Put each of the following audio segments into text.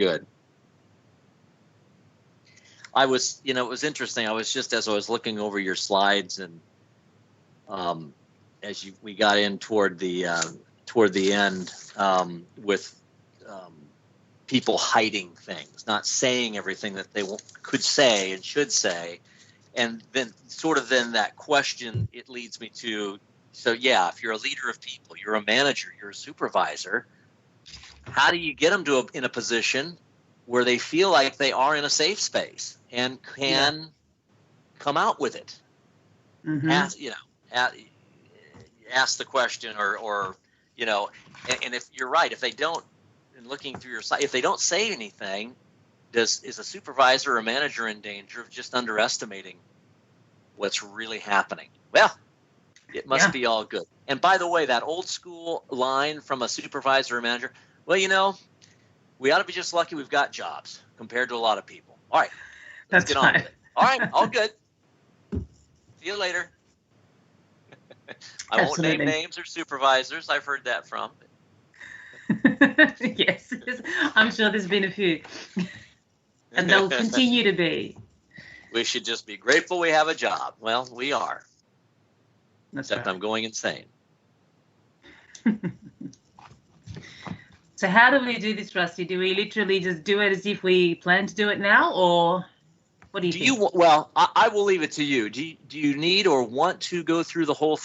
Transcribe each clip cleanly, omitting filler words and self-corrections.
Good. I was, it was interesting. I was just, as I was looking over your slides, and as we got in toward the end, with people hiding things, not saying everything that they could say and should say, and then then that question, it leads me to, so yeah, if you're a leader of people, you're a manager, you're a supervisor, how do you get them in a position where they feel like they are in a safe space and can come out with it? Ask the question, or and if you're right, if they don't, and looking through your site, if they don't say anything, is a supervisor or manager in danger of just underestimating what's really happening? Well, it must be all good. And by the way, that old school line from a supervisor or manager, well, we ought to be just lucky we've got jobs compared to a lot of people. All right, let's get on with it. All right, all good. See you later. I won't name names or supervisors. I've heard that from. Yes, I'm sure there's been a few. And they'll continue to be. We should just be grateful we have a job. Well, we are. Except right. I'm going insane. So how do we do this, Rusty? Do we literally just do it as if we plan to do it now, or what do you think? Well, I will leave it to you. Do you need or want to go through the whole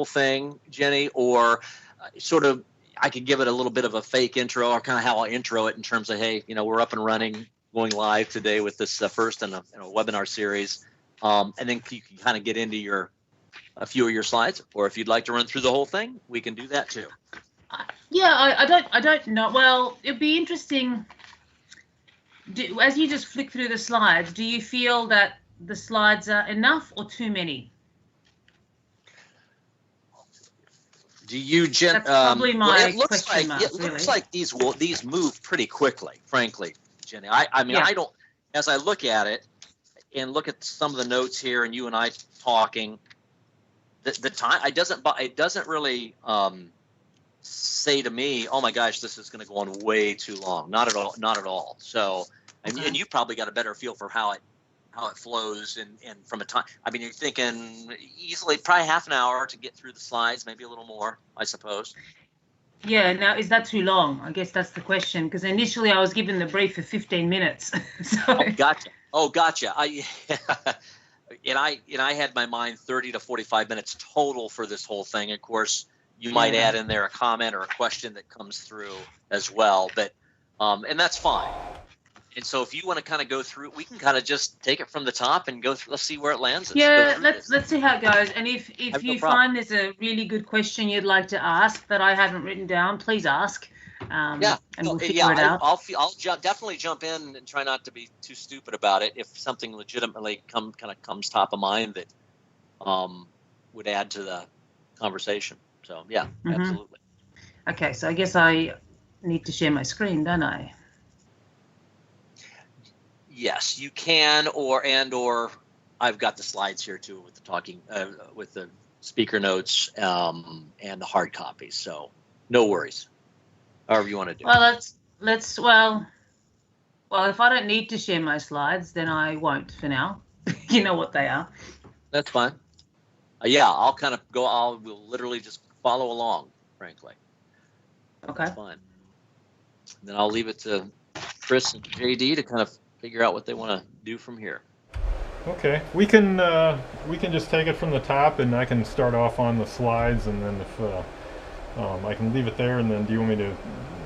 thing, Jenny, or sort of I could give it a little bit of a fake intro, or kind of how I intro it in terms of, hey, we're up and running, going live today with this first in a webinar series, and then you can kind of get into a few of your slides, or if you'd like to run through the whole thing, we can do that too. Yeah, I don't know. Well, it'd be interesting. As you just flick through the slides, do you feel that the slides are enough or too many? Do you, Jen? That's probably my question mark. It looks like these move pretty quickly, frankly, Jenny. I mean, I don't. As I look at it and look at some of the notes here, and you and I talking, the time it doesn't really say to me, oh my gosh, this is going to go on way too long. Not at all. So, and you probably got a better feel for how it flows, and from a time. I mean, you're thinking easily probably half an hour to get through the slides, maybe a little more, I suppose. Yeah. Now, is that too long? I guess that's the question, because initially I was given the brief for 15 minutes. So. Gotcha. And I had my mind 30 to 45 minutes total for this whole thing. Of course, you might add in there a comment or a question that comes through as well, but and that's fine. And so if you want to kind of go through, we can kind of just take it from the top and go through. Let's see where it lands us. Yeah, let's see how it goes. And if you find there's a really good question you'd like to ask that I haven't written down, please ask. And we'll figure it out. I'll definitely jump in and try not to be too stupid about it if something legitimately comes top of mind that would add to the conversation. So yeah, absolutely. Okay, so I guess I need to share my screen, don't I? Yes, you can, or I've got the slides here too with the talking, with the speaker notes and the hard copies. So no worries. However you want to do. Well, well, if I don't need to share my slides, then I won't for now. You know what they are. That's fine. I'll kind of go. We'll literally just follow along, frankly. Okay. That's fine. And then I'll leave it to Chris and JD to kind of figure out what they want to do from here. Okay, we can just take it from the top, and I can start off on the slides, and then if I can leave it there, and then do you want me to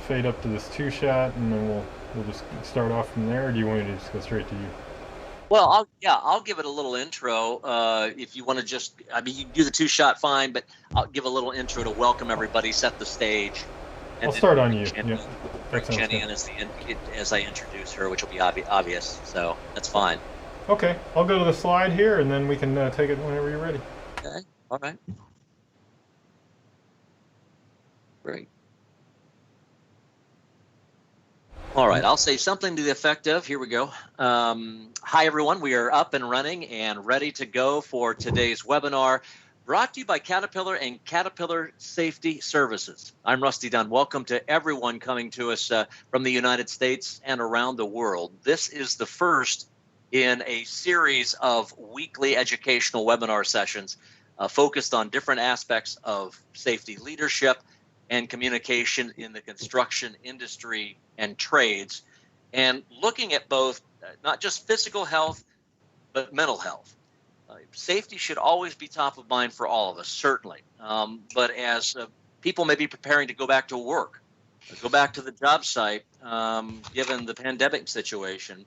fade up to this 2-shot, and then we'll just start off from there, or do you want me to just go straight to you? Well, I'll give it a little intro. If you want to you can do the 2-shot fine, but I'll give a little intro to welcome everybody, set the stage. I'll start on you. Bring Jenny in as I introduce her, which will be obvious. So that's fine. Okay, I'll go to the slide here, and then we can take it whenever you're ready. Okay. All right. Great. All right, I'll say something to the effect of, here we go. Hi, everyone. We are up and running and ready to go for today's webinar, brought to you by Caterpillar and Caterpillar Safety Services. I'm Rusty Dunn. Welcome to everyone coming to us from the United States and around the world. This is the first in a series of weekly educational webinar sessions focused on different aspects of safety leadership and communication in the construction industry and trades, and looking at both not just physical health, but mental health. Safety should always be top of mind for all of us, certainly. But as people may be preparing to go back to work, go back to the job site, given the pandemic situation,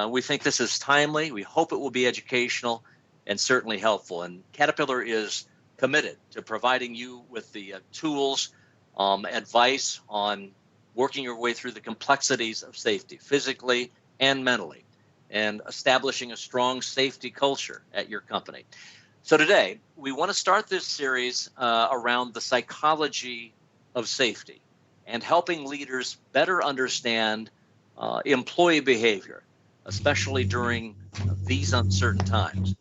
we think this is timely. We hope it will be educational and certainly helpful. And Caterpillar is committed to providing you with the tools, advice on working your way through the complexities of safety, physically and mentally, and establishing a strong safety culture at your company. So today, we want to start this series around the psychology of safety and helping leaders better understand employee behavior, especially during these uncertain times.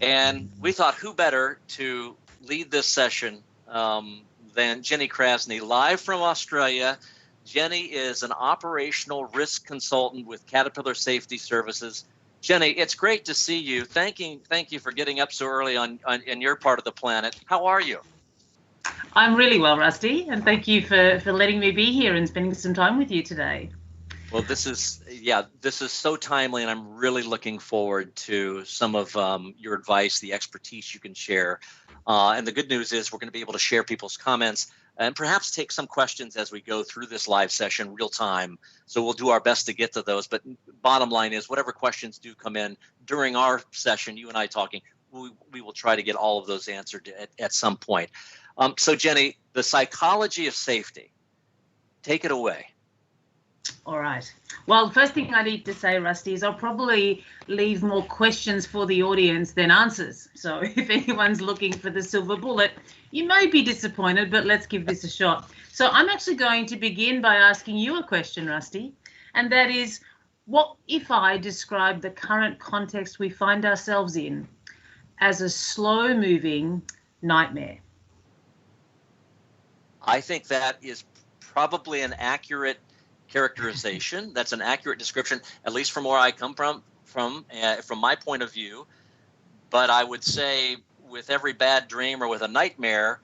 And we thought, who better to lead this session than Jenny Krasny, live from Australia. Jenny is an operational risk consultant with Caterpillar Safety Services. Jenny, it's great to see you. Thank you for getting up so early in your part of the planet. How are you? I'm really well, Rusty, and thank you for letting me be here and spending some time with you today. Well, this is so timely, and I'm really looking forward to some of your advice, the expertise you can share. And the good news is we're going to be able to share people's comments and perhaps take some questions as we go through this live session real time. So we'll do our best to get to those. But bottom line is, whatever questions do come in during our session, you and I talking, we will try to get all of those answered at some point. So Jenny, the psychology of safety, take it away. All right. Well, first thing I need to say, Rusty, is I'll probably leave more questions for the audience than answers. So if anyone's looking for the silver bullet, you may be disappointed, but let's give this a shot. So I'm actually going to begin by asking you a question, Rusty, and that is, what if I describe the current context we find ourselves in as a slow-moving nightmare? I think that is probably an accurate characterization. That's an accurate description, at least from where I come from my point of view. But I would say with every bad dream or with a nightmare,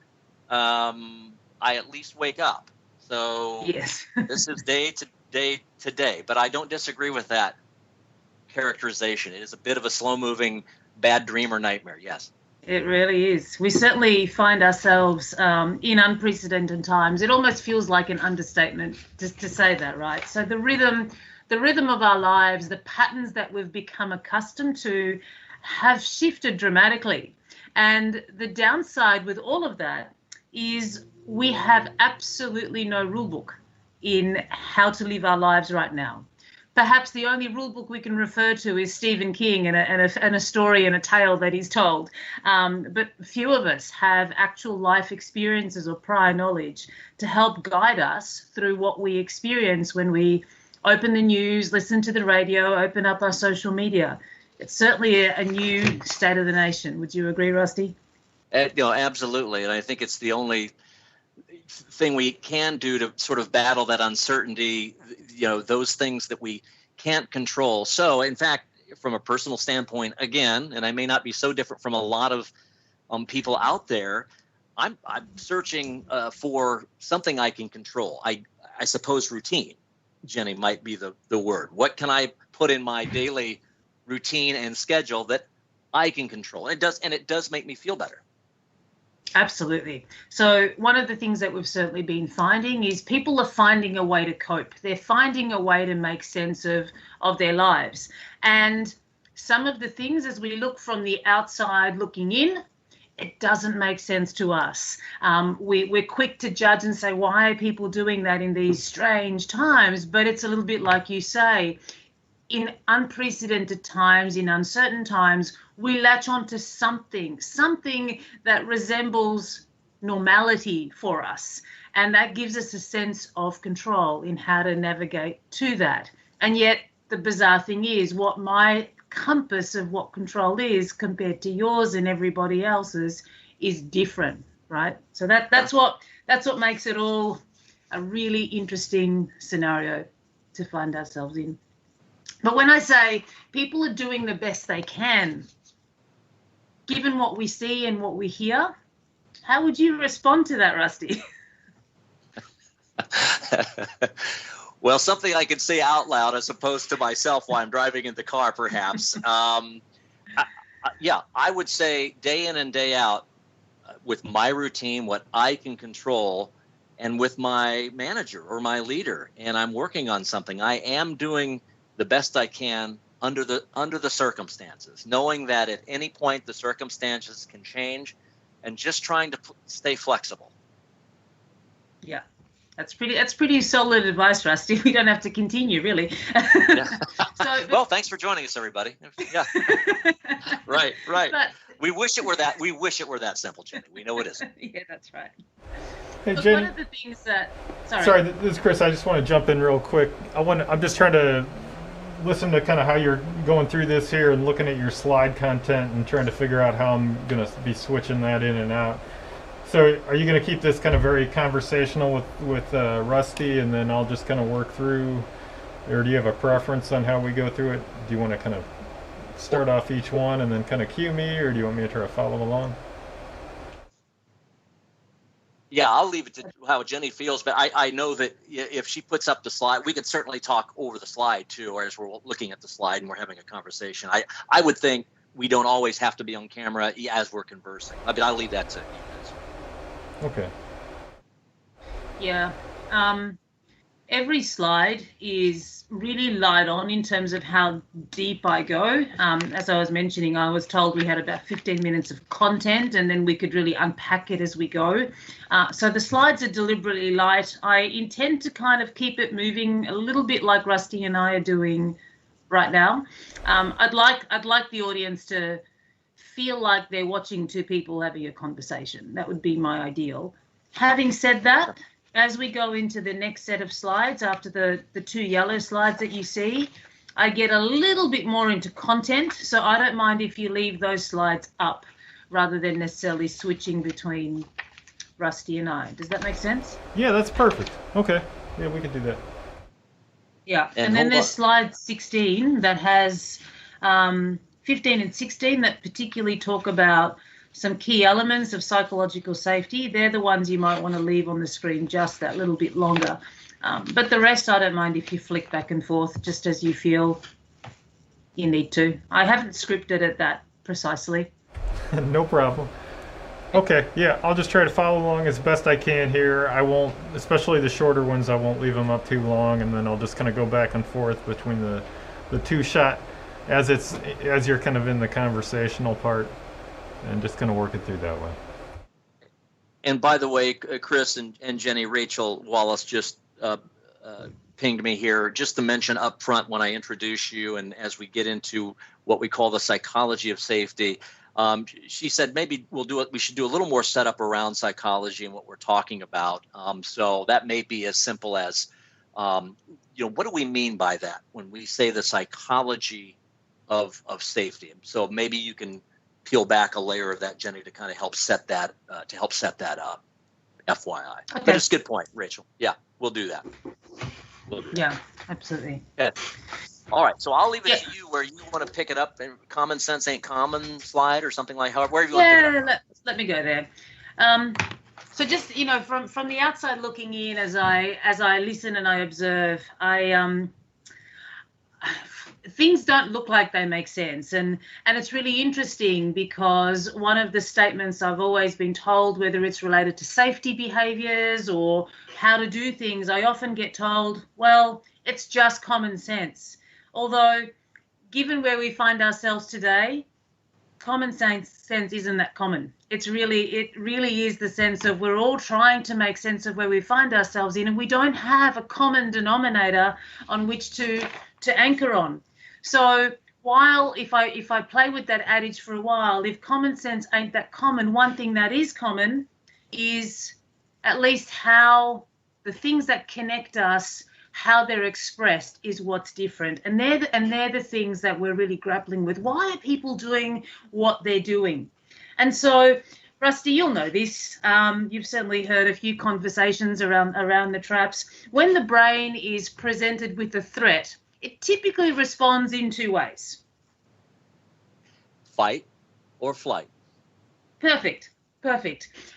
I at least wake up. So yes. This is day to day. But I don't disagree with that characterization. It is a bit of a slow-moving bad dream or nightmare, yes. It really is. We certainly find ourselves in unprecedented times. It almost feels like an understatement just to say that, right? So the rhythm of our lives, the patterns that we've become accustomed to have shifted dramatically. And the downside with all of that is we have absolutely no rule book in how to live our lives right now. Perhaps the only rule book we can refer to is Stephen King and a story and a tale that he's told. But few of us have actual life experiences or prior knowledge to help guide us through what we experience when we open the news, listen to the radio, open up our social media. It's certainly a new state of the nation. Would you agree, Rusty? Absolutely. And I think it's the only thing we can do to sort of battle that uncertainty, those things that we can't control. So, in fact, from a personal standpoint, again, and I may not be so different from a lot of people out there, I'm searching for something I can control. I suppose routine, Jenny, might be the word. What can I put in my daily routine and schedule that I can control? And it does make me feel better. Absolutely. So one of the things that we've certainly been finding is people are finding a way to cope. They're finding a way to make sense of their lives. And some of the things, as we look from the outside looking in, it doesn't make sense to us. We're quick to judge and say, why are people doing that in these strange times? But it's a little bit like you say, in unprecedented times, in uncertain times, we latch onto something that resembles normality for us. And that gives us a sense of control in how to navigate to that. And yet the bizarre thing is, what my compass of what control is compared to yours and everybody else's is different, right? So that's what makes it all a really interesting scenario to find ourselves in. But when I say people are doing the best they can, given what we see and what we hear, how would you respond to that, Rusty? Well, something I can say out loud as opposed to myself while I'm driving in the car, perhaps. I would say day in and day out with my routine, what I can control, and with my manager or my leader, and I'm working on something, I am doing the best I can under the circumstances, knowing that at any point the circumstances can change, and just trying to stay flexible. Yeah. That's pretty solid advice, Rusty. We don't have to continue, really. Yeah. Well, thanks for joining us, everybody. Yeah. Right. But, we wish it were that simple, Jenny. We know it isn't. Yeah, that's right. Hey, But Jenny. one of the things that Sorry, this is Chris. I just want to jump in real quick. I'm just trying to listen to kind of how you're going through this here and looking at your slide content and trying to figure out how I'm going to be switching that in and out. So are you going to keep this kind of very conversational with Rusty, and then I'll just kind of work through, or do you have a preference on how we go through it? Do you want to kind of start off each one and then kind of cue me, or do you want me to try to follow along? Yeah, I'll leave it to how Jenny feels, but I know that if she puts up the slide, we could certainly talk over the slide too, or as we're looking at the slide and we're having a conversation. I would think we don't always have to be on camera as we're conversing. I mean, I'll leave that to you guys. Okay. Yeah. Every slide is really light on in terms of how deep I go. As I was mentioning, I was told we had about 15 minutes of content, and then we could really unpack it as we go. So the slides are deliberately light. I intend to kind of keep it moving a little bit like Rusty and I are doing right now. I'd like the audience to feel like they're watching two people having a conversation. That would be my ideal. Having said that, as we go into the next set of slides, after the two yellow slides that you see, I get a little bit more into content. So I don't mind if you leave those slides up rather than necessarily switching between Rusty and I. Does that make sense? Yeah, that's perfect. Okay. Yeah, we can do that. Yeah. And then there's slide 16 that has 15 and 16 that particularly talk about some key elements of psychological safety. They're the ones you might want to leave on the screen just that little bit longer. But the rest, I don't mind if you flick back and forth just as you feel you need to. I haven't scripted it that precisely. No problem. Okay, yeah, I'll just try to follow along as best I can here. I won't, especially the shorter ones, I won't leave them up too long, and then I'll just kind of go back and forth between the two shot as you're kind of in the conversational part, and just kind of work it through that way. And by the way, Chris and Jenny, Rachel Wallace just pinged me here just to mention up front when I introduce you and as we get into what we call the psychology of safety. She said maybe we should do a little more setup around psychology and what we're talking about. So that may be as simple as, what do we mean by that when we say the psychology of safety? So maybe you can peel back a layer of that, Jenny, to kind of help set that up. FYI. Okay. But it's a good point, Rachel. Yeah, we'll do that. Yeah, absolutely. Okay. All right, so I'll leave it to you where you want to pick it up. Common sense ain't common slide or something like wherever you want to pick it up. Let me go there. So just from the outside looking in, as I listen and I observe, things don't look like they make sense, and it's really interesting because one of the statements I've always been told, whether it's related to safety behaviors or how to do things, I often get told, well, it's just common sense. Although, given where we find ourselves today, common sense isn't that common. It really is the sense of we're all trying to make sense of where we find ourselves in, and we don't have a common denominator on which to anchor on. So while if I play with that adage for a while, if common sense ain't that common, one thing that is common is at least how the things that connect us, how they're expressed is what's different. And they're the things that we're really grappling with. Why are people doing what they're doing? And so Rusty, you'll know this. You've certainly heard a few conversations around the traps. When the brain is presented with a threat, it typically responds in two ways. Fight or flight. Perfect.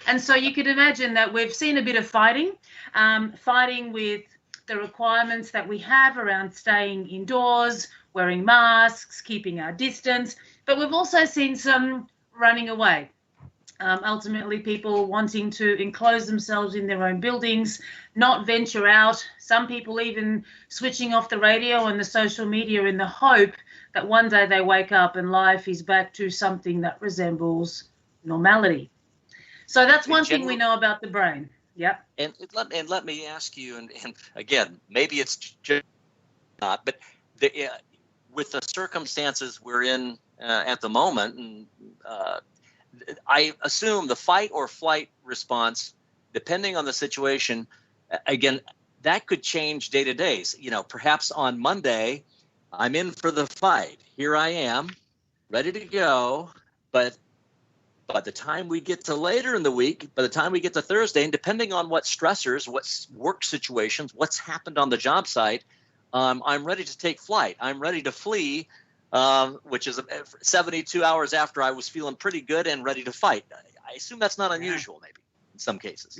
And so you could imagine that we've seen a bit of fighting with the requirements that we have around staying indoors, wearing masks, keeping our distance, but we've also seen some running away. Ultimately, people wanting to enclose themselves in their own buildings, not venture out, some people even switching off the radio and the social media in the hope that one day they wake up and life is back to something that resembles normality. So that's one thing we know about the brain. Yep. And let me ask you, and again, maybe it's just not, but with the circumstances we're in at the moment, and I assume the fight or flight response, depending on the situation, again, that could change day to day. You know, perhaps on Monday, I'm in for the fight. Here I am, ready to go. But by the time we get to later in the week, by the time we get to Thursday, and depending on what stressors, what work situations, what's happened on the job site, I'm ready to take flight. I'm ready to flee. Which is 72 hours after I was feeling pretty good and ready to fight. I assume that's not unusual, maybe, in some cases.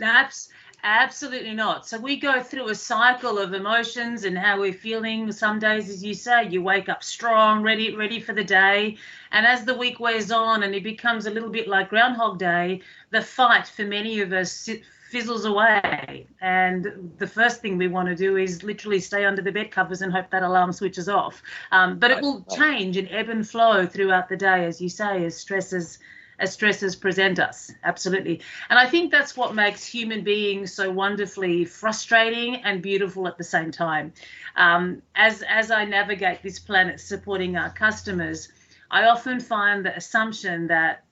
Absolutely not. So we go through a cycle of emotions and how we're feeling. Some days, as you say, you wake up strong, ready for the day. And as the week wears on and it becomes a little bit like Groundhog Day, the fight for many of us fizzles away, and the first thing we want to do is literally stay under the bed covers and hope that alarm switches off. But it will change and ebb and flow throughout the day, as you say, as stresses present us. Absolutely. And I think that's what makes human beings so wonderfully frustrating and beautiful at the same time. As I navigate this planet supporting our customers, I often find the assumption that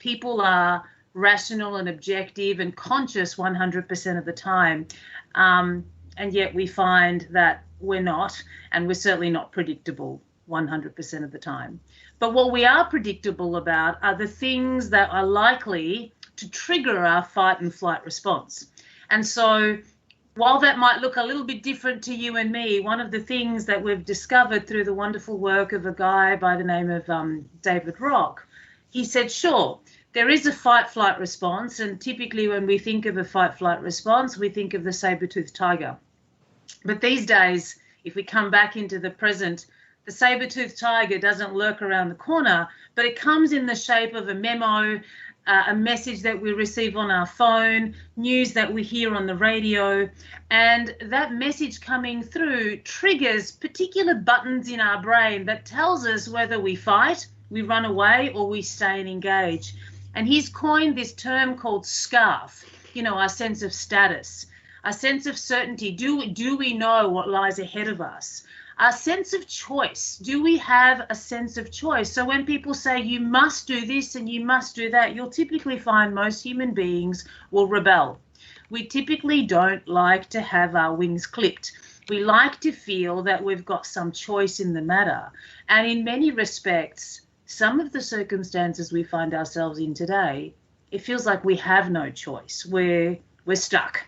people are rational and objective and conscious 100% of the time, and yet we find that we're not, and we're certainly not predictable 100% of the time. But what we are predictable about are the things that are likely to trigger our fight and flight response. And so while that might look a little bit different to you and me, one of the things that we've discovered through the wonderful work of a guy by the name of David Rock, he said, sure, there is a fight-flight response, and typically when we think of a fight-flight response, we think of the saber-toothed tiger. But these days, if we come back into the present, the saber-toothed tiger doesn't lurk around the corner, but it comes in the shape of a memo, a message that we receive on our phone, news that we hear on the radio, and that message coming through triggers particular buttons in our brain that tells us whether we fight, we run away, or we stay and engage. And he's coined this term called SCARF, you know, our sense of status, our sense of certainty. Do we know what lies ahead of us? Our sense of choice. Do we have a sense of choice? So when people say you must do this and you must do that, you'll typically find most human beings will rebel. We typically don't like to have our wings clipped. We like to feel that we've got some choice in the matter. And in many respects, some of the circumstances we find ourselves in today, it feels like we have no choice. We're stuck.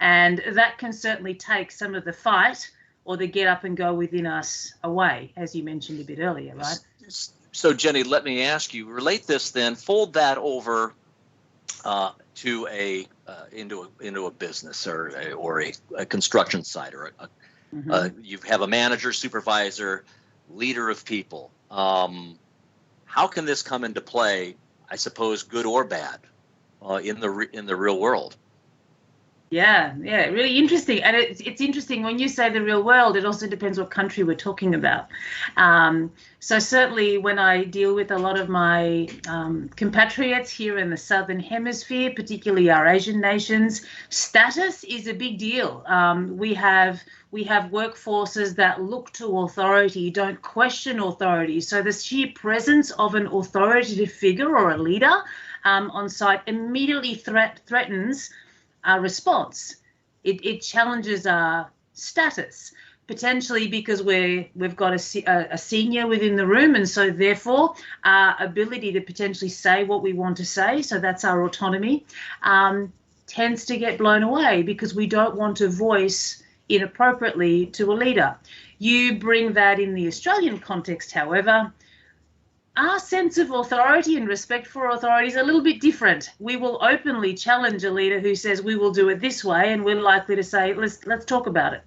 And that can certainly take some of the fight or the get up and go within us away, as you mentioned a bit earlier, right? So, Jenny, let me ask you, relate this then, fold that over to into a business or a construction site, or you have a manager, supervisor, leader of people. How can this come into play, I suppose, good or bad, in the real world? Yeah, really interesting. And it's interesting when you say the real world, it also depends what country we're talking about. So certainly when I deal with a lot of my compatriots here in the Southern Hemisphere, particularly our Asian nations, status is a big deal. We have workforces that look to authority, don't question authority. So the sheer presence of an authoritative figure or a leader on site immediately threatens our response. It challenges our status. potentially because we've got a senior within the room, and so therefore our ability to potentially say what we want to say, so that's our autonomy, tends to get blown away because we don't want to voice inappropriately to a leader. You bring that in the Australian context, however, our sense of authority and respect for authority is a little bit different. We will openly challenge a leader who says we will do it this way, and we're likely to say, let's talk about it.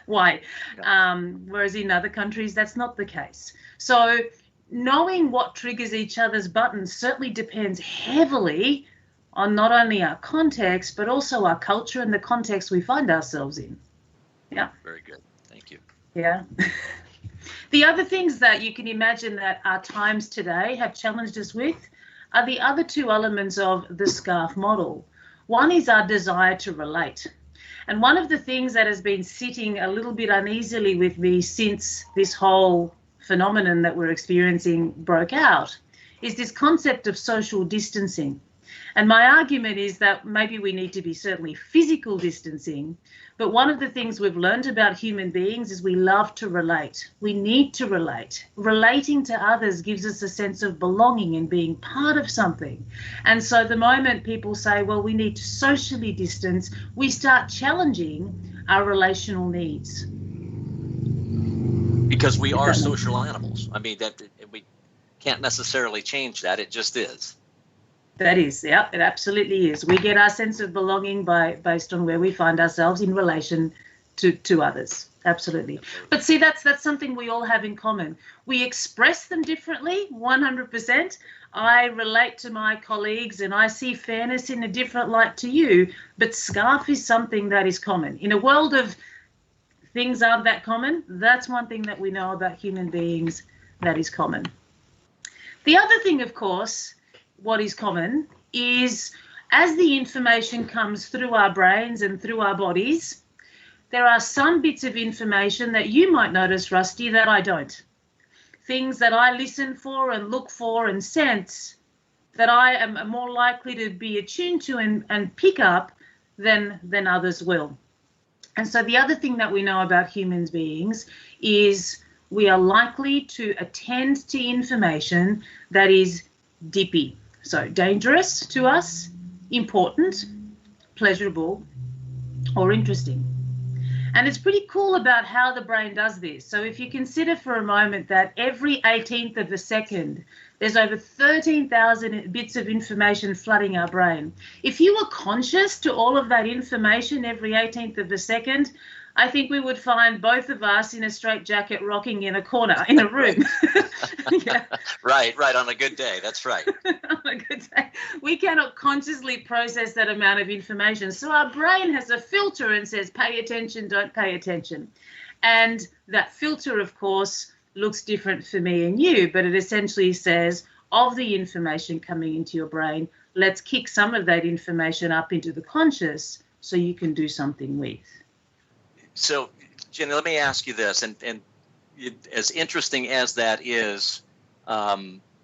Why? Yeah. Whereas in other countries, that's not the case. So knowing what triggers each other's buttons certainly depends heavily on not only our context, but also our culture and the context we find ourselves in. Yeah. Very good. Thank you. Yeah. The other things that you can imagine that our times today have challenged us with are the other two elements of the SCARF model. One is our desire to relate. And one of the things that has been sitting a little bit uneasily with me since this whole phenomenon that we're experiencing broke out is this concept of social distancing. And my argument is that maybe we need to be certainly physical distancing, but one of the things we've learned about human beings is we love to relate. We need to relate. Relating to others gives us a sense of belonging and being part of something. And so the moment people say, well, we need to socially distance, we start challenging our relational needs. Because we are social animals. I mean, that we can't necessarily change that. It just is. That is, yeah, it absolutely is. We get our sense of belonging based on where we find ourselves in relation to others. Absolutely. But see, that's something we all have in common. We express them differently, 100%. I relate to my colleagues and I see fairness in a different light to you, but SCARF is something that is common. In a world of things aren't that common, that's one thing that we know about human beings that is common. The other thing, of course, what is common is as the information comes through our brains and through our bodies, there are some bits of information that you might notice, Rusty, that I don't. Things that I listen for and look for and sense that I am more likely to be attuned to and pick up than others will. And so the other thing that we know about human beings is we are likely to attend to information that is dippy. So dangerous to us, important, pleasurable, or interesting. And it's pretty cool about how the brain does this. So if you consider for a moment that every 18th of a second, there's over 13,000 bits of information flooding our brain. If you were conscious to all of that information every 18th of a second, I think we would find both of us in a straitjacket rocking in a corner in a room. Yeah. Right, on a good day. That's right. On a good day. We cannot consciously process that amount of information. So our brain has a filter and says, pay attention, don't pay attention. And that filter, of course, looks different for me and you, but it essentially says, of the information coming into your brain, let's kick some of that information up into the conscious so you can do something with. So, Jenny, let me ask you this, and as interesting as that is,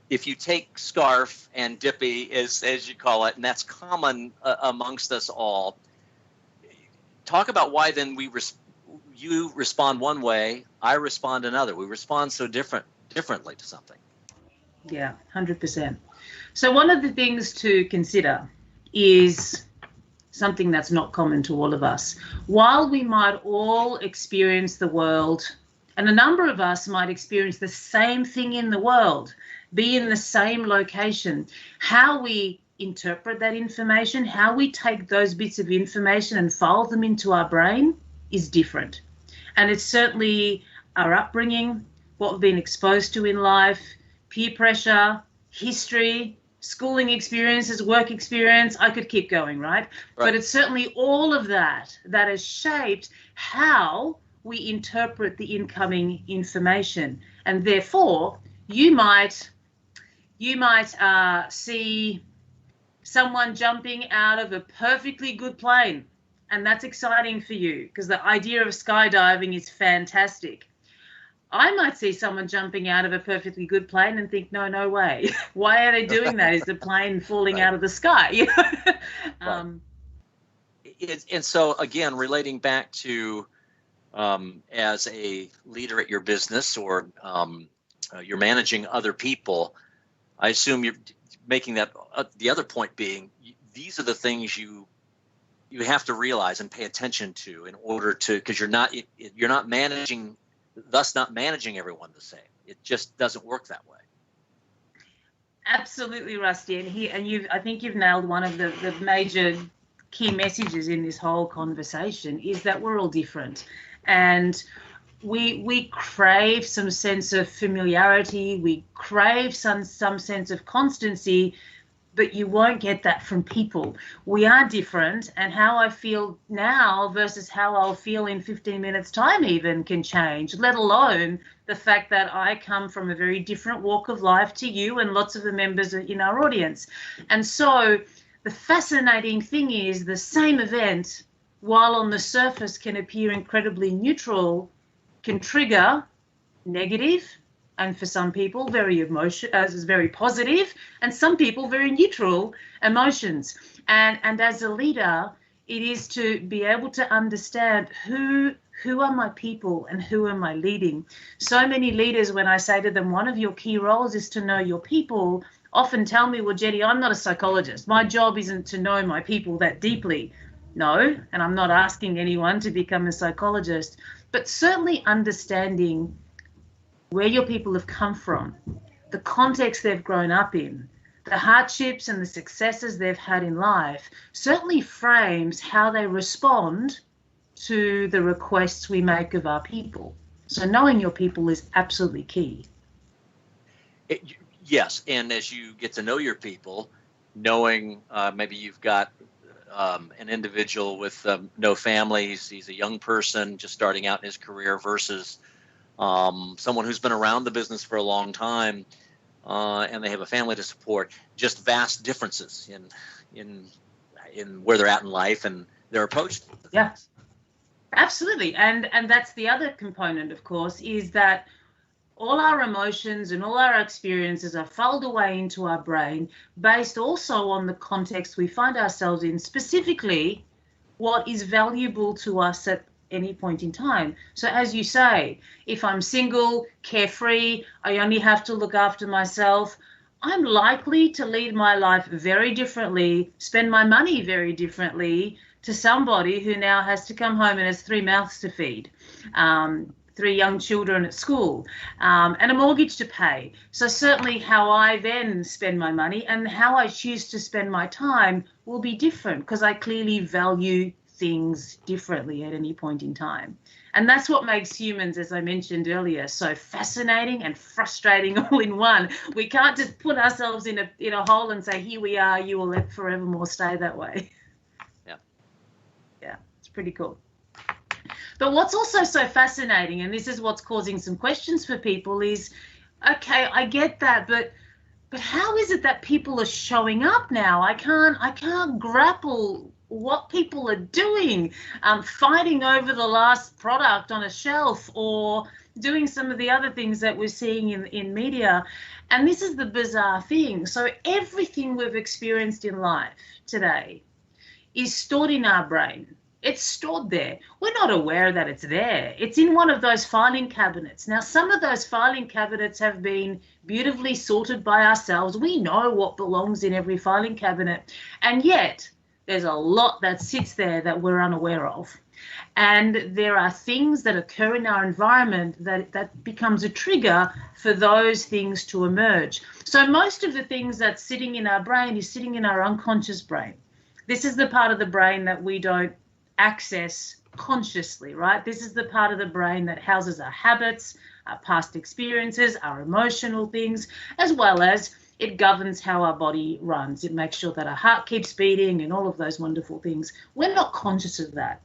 if you take SCARF and Dippy, as you call it, and that's common amongst us all, talk about why then you respond one way, I respond another. We respond so differently to something. Yeah, 100%. So one of the things to consider is something that's not common to all of us. While we might all experience the world, and a number of us might experience the same thing in the world, be in the same location, how we interpret that information, how we take those bits of information and fold them into our brain is different. And it's certainly our upbringing, what we've been exposed to in life, peer pressure, history, schooling experiences, work experience, I could keep going, right? But it's certainly all of that has shaped how we interpret the incoming information. And therefore, you might see someone jumping out of a perfectly good plane, and that's exciting for you because the idea of skydiving is fantastic. I might see someone jumping out of a perfectly good plane and think, no way. Why are they doing that? Is the plane falling out of the sky? And so, again, relating back to as a leader at your business, or you're managing other people, I assume you're making that the other point being, these are the things you have to realize and pay attention to in order to, because you're not managing, thus not managing everyone the same. It just doesn't work that way. Absolutely, Rusty, I think you've nailed one of the major key messages in this whole conversation, is that we're all different, and we crave some sense of familiarity, we crave some sense of constancy, but you won't get that from people. We are different, and how I feel now versus how I'll feel in 15 minutes time even can change, let alone the fact that I come from a very different walk of life to you and lots of the members in our audience. And so the fascinating thing is, the same event, while on the surface can appear incredibly neutral, can trigger negative, and for some people very positive, and some people very neutral emotions. And as a leader, it is to be able to understand who are my people and who am I leading. So many leaders, when I say to them, one of your key roles is to know your people, often tell me, well, Jenny, I'm not a psychologist. My job isn't to know my people that deeply. No, and I'm not asking anyone to become a psychologist, but certainly understanding where your people have come from, the context they've grown up in, the hardships and the successes they've had in life, certainly frames how they respond to the requests we make of our people. So knowing your people is absolutely key. Yes, and as you get to know your people, knowing maybe you've got an individual with no family, he's a young person just starting out in his career, versus someone who's been around the business for a long time, and they have a family to support. Just vast differences in where they're at in life and their approach to things. Yeah, absolutely. And that's the other component, of course, is that all our emotions and all our experiences are filed away into our brain based also on the context we find ourselves in, specifically what is valuable to us at any point in time. So as you say, if I'm single, carefree, I only have to look after myself, I'm likely to lead my life very differently, spend my money very differently to somebody who now has to come home and has 3 mouths to feed, 3 young children at school, and a mortgage to pay. So certainly how I then spend my money and how I choose to spend my time will be different, because I clearly value things differently at any point in time. And that's what makes humans, as I mentioned earlier, so fascinating and frustrating all in one. We can't just put ourselves in a hole and say, here we are, you will forevermore stay that way. Yeah, it's pretty cool. But what's also so fascinating, and this is what's causing some questions for people, is, okay, I get that, but how is it that people are showing up now? I can't grapple what people are doing, fighting over the last product on a shelf, or doing some of the other things that we're seeing in media. And this is the bizarre thing. So everything we've experienced in life today is stored in our brain. It's stored there. We're not aware that it's there. It's in one of those filing cabinets. Now, some of those filing cabinets have been beautifully sorted by ourselves. We know what belongs in every filing cabinet. And yet, there's a lot that sits there that we're unaware of. And there are things that occur in our environment that becomes a trigger for those things to emerge. So most of the things that's sitting in our brain is sitting in our unconscious brain. This is the part of the brain that we don't access consciously, right? This is the part of the brain that houses our habits, our past experiences, our emotional things, as well as it governs how our body runs. It makes sure that our heart keeps beating and all of those wonderful things. We're not conscious of that.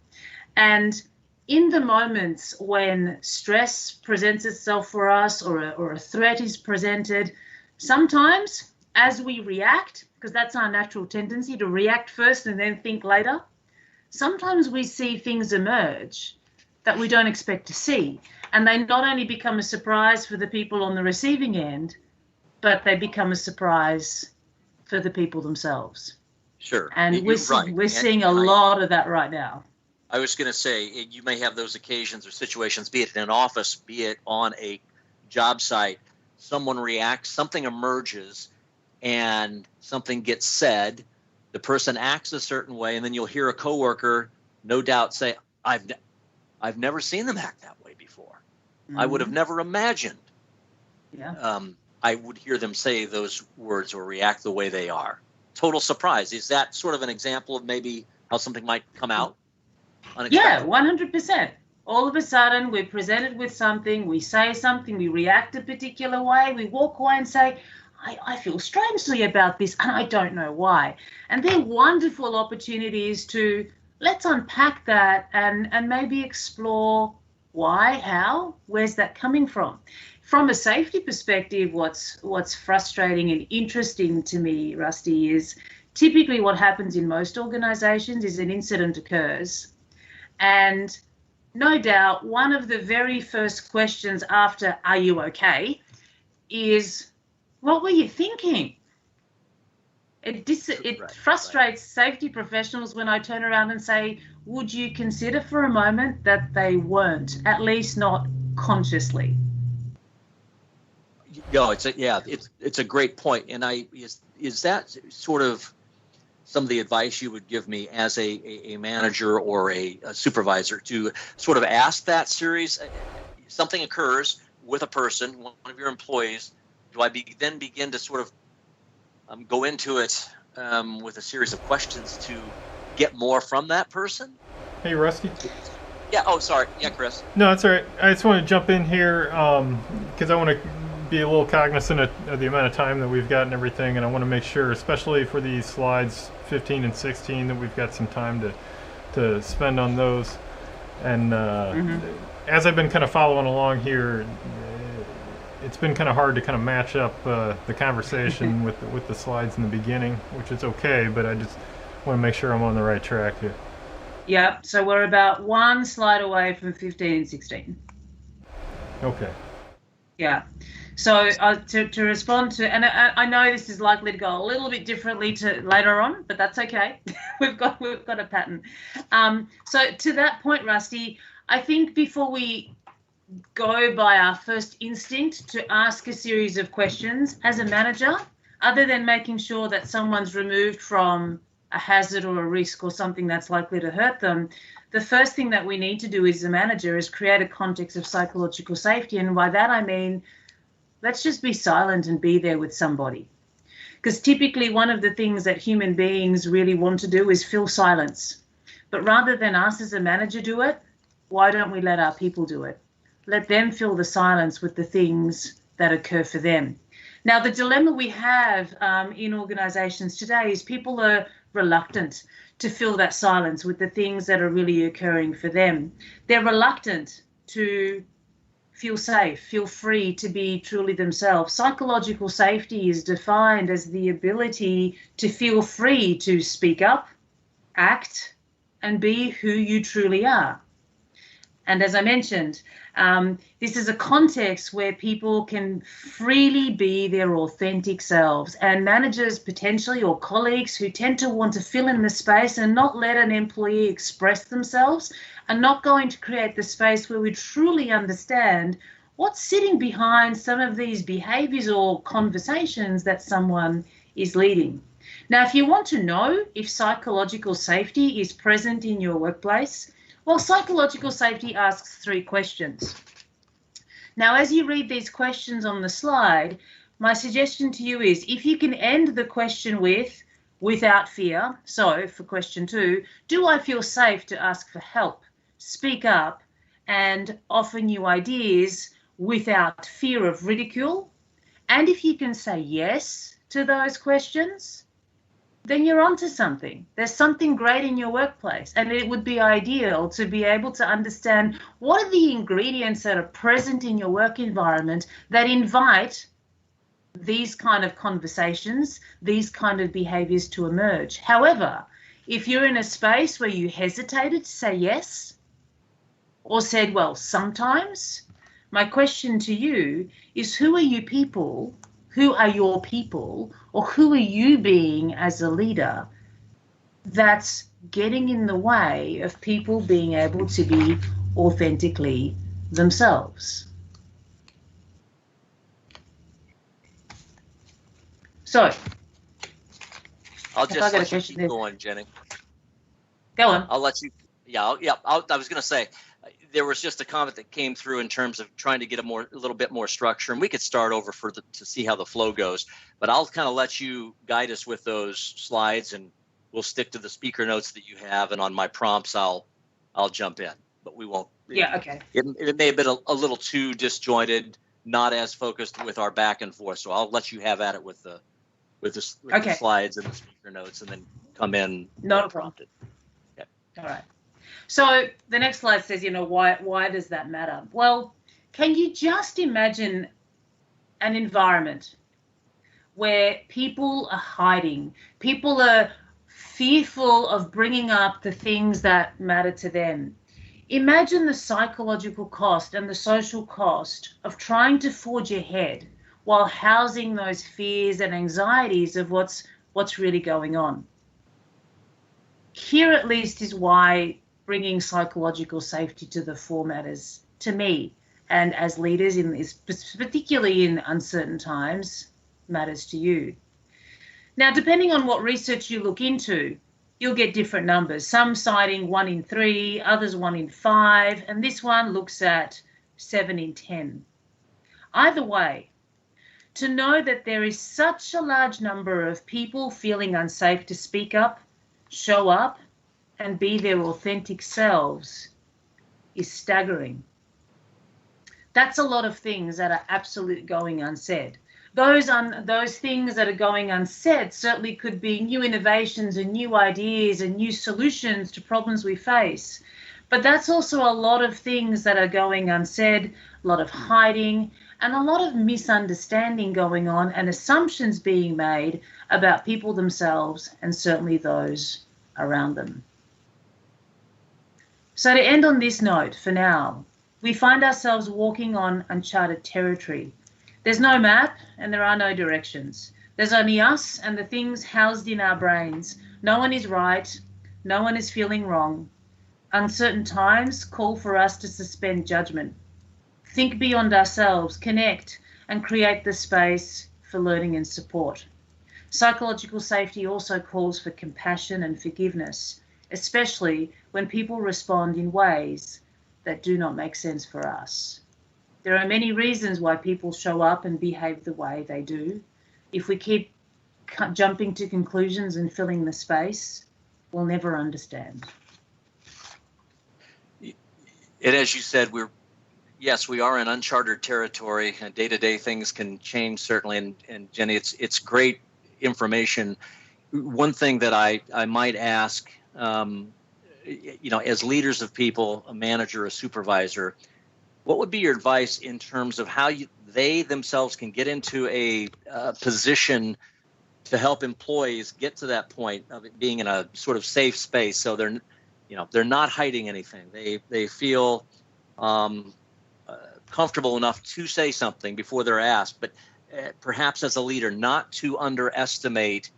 And in the moments when stress presents itself for us, or a threat is presented, sometimes as we react, because that's our natural tendency to react first and then think later, sometimes we see things emerge that we don't expect to see. And they not only become a surprise for the people on the receiving end, but they become a surprise for the people themselves. Sure. And we're seeing a lot of that right now. I was going to say, you may have those occasions or situations, be it in an office, be it on a job site, someone reacts, something emerges, and something gets said, the person acts a certain way, and then you'll hear a coworker, no doubt, say, I've never seen them act that way before. Mm-hmm. I would have never imagined. Yeah. I would hear them say those words or react the way they are. Total surprise. Is that sort of an example of maybe how something might come out? Yeah, 100%. All of a sudden, we're presented with something, we say something, we react a particular way, we walk away and say, I feel strangely about this, and I don't know why. And they're wonderful opportunities to let's unpack that and maybe explore why, how, where's that coming from. From a safety perspective, what's frustrating and interesting to me, Rusty, is typically what happens in most organizations is an incident occurs. And no doubt one of the very first questions after, are you okay, is, what were you thinking? It frustrates safety professionals when I turn around and say, would you consider for a moment that they weren't, at least not consciously? No, it's a great point. And is that sort of some of the advice you would give me as a manager or a supervisor to sort of ask that series? Something occurs with a person, one of your employees. Do I then begin to sort of go into it with a series of questions to get more from that person? Hey, Rusty. Yeah. Oh, sorry. Yeah, Chris. No, that's all right. I just want to jump in here because I want to be a little cognizant of the amount of time that we've got and everything, and I want to make sure, especially for these slides 15 and 16, that we've got some time to spend on those. And as I've been kind of following along here, it's been kind of hard to kind of match up the conversation with the slides in the beginning, which is okay, but I just want to make sure I'm on the right track here. Yeah, so we're about one slide away from 15 and 16. Okay. Yeah. So to respond to, and I know this is likely to go a little bit differently to later on, but that's okay. we've got a pattern. So to that point, Rusty, I think before we go by our first instinct to ask a series of questions as a manager, other than making sure that someone's removed from a hazard or a risk or something that's likely to hurt them, the first thing that we need to do as a manager is create a context of psychological safety. And by that I mean, let's just be silent and be there with somebody. Because typically one of the things that human beings really want to do is fill silence. But rather than us as a manager do it, why don't we let our people do it? Let them fill the silence with the things that occur for them. Now, the dilemma we have in organizations today is people are reluctant to fill that silence with the things that are really occurring for them. They're reluctant to feel safe, feel free to be truly themselves. Psychological safety is defined as the ability to feel free to speak up, act, and be who you truly are. And as I mentioned, this is a context where people can freely be their authentic selves, and managers potentially or colleagues who tend to want to fill in the space and not let an employee express themselves are not going to create the space where we truly understand what's sitting behind some of these behaviors or conversations that someone is leading. Now, if you want to know if psychological safety is present in your workplace, well, psychological safety asks 3 questions. Now, as you read these questions on the slide, my suggestion to you is if you can end the question with, without fear. So for question 2, do I feel safe to ask for help, speak up, and offer new ideas without fear of ridicule? And if you can say yes to those questions, then you're onto something. There's something great in your workplace, and it would be ideal to be able to understand what are the ingredients that are present in your work environment that invite these kind of conversations, these kind of behaviors to emerge. However, if you're in a space where you hesitated to say yes, or said, well, sometimes, my question to you is, who are you people? Who are your people, or who are you being as a leader that's getting in the way of people being able to be authentically themselves. So, I'll just let you keep going, Jenny. Go on. I'll let you. Yeah, I was going to say, there was just a comment that came through in terms of trying to get a little bit more structure, and we could start over to see how the flow goes. But I'll kind of let you guide us with those slides, and we'll stick to the speaker notes that you have, and on my prompts, I'll jump in. But we won't. Yeah. Okay. It may have been a little too disjointed, not as focused with our back and forth. So I'll let you have at it with the slides and the speaker notes, and then come in. Not prompted. Okay. All right. So the next slide says, why does that matter? Well, can you just imagine an environment where people are hiding, people are fearful of bringing up the things that matter to them? Imagine the psychological cost and the social cost of trying to forge ahead while housing those fears and anxieties of what's really going on. Here, at least, is why bringing psychological safety to the fore matters to me, and as leaders, particularly in uncertain times, matters to you. Now, depending on what research you look into, you'll get different numbers, some citing 1 in 3, others 1 in 5, and this one looks at 7 in 10. Either way, to know that there is such a large number of people feeling unsafe to speak up, show up, and be their authentic selves is staggering. That's a lot of things that are absolutely going unsaid. Those things that are going unsaid certainly could be new innovations and new ideas and new solutions to problems we face. But that's also a lot of things that are going unsaid, a lot of hiding, and a lot of misunderstanding going on, and assumptions being made about people themselves and certainly those around them. So to end on this note, for now, we find ourselves walking on uncharted territory. There's no map and there are no directions. There's only us and the things housed in our brains. No one is right. No one is feeling wrong. Uncertain times call for us to suspend judgment, think beyond ourselves, connect, and create the space for learning and support. Psychological safety also calls for compassion and forgiveness, especially when people respond in ways that do not make sense for us. There are many reasons why people show up and behave the way they do. If we keep jumping to conclusions and filling the space, we'll never understand. And as you said, we are in uncharted territory, and day-to-day things can change certainly. And Jenny, it's great information. One thing that I might ask, as leaders of people, a manager, a supervisor, what would be your advice in terms of how they themselves can get into a position to help employees get to that point of it being in a sort of safe space, so they're not hiding anything. They feel comfortable enough to say something before they're asked, but perhaps as a leader, not to underestimate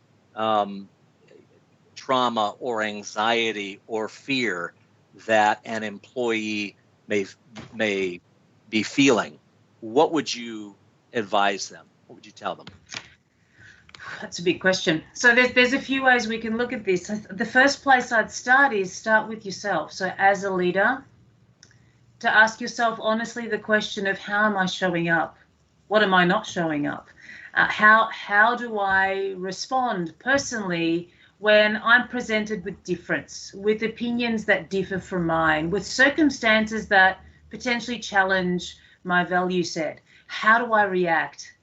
trauma or anxiety or fear that an employee may be feeling. What would you advise them? What would you tell them? That's a big question. So there's a few ways we can look at this. The first place I'd start with yourself. So as a leader, to ask yourself honestly the question of, how am I showing up? What am I not showing up? How do I respond personally when I'm presented with difference, with opinions that differ from mine, with circumstances that potentially challenge my value set? How do I react?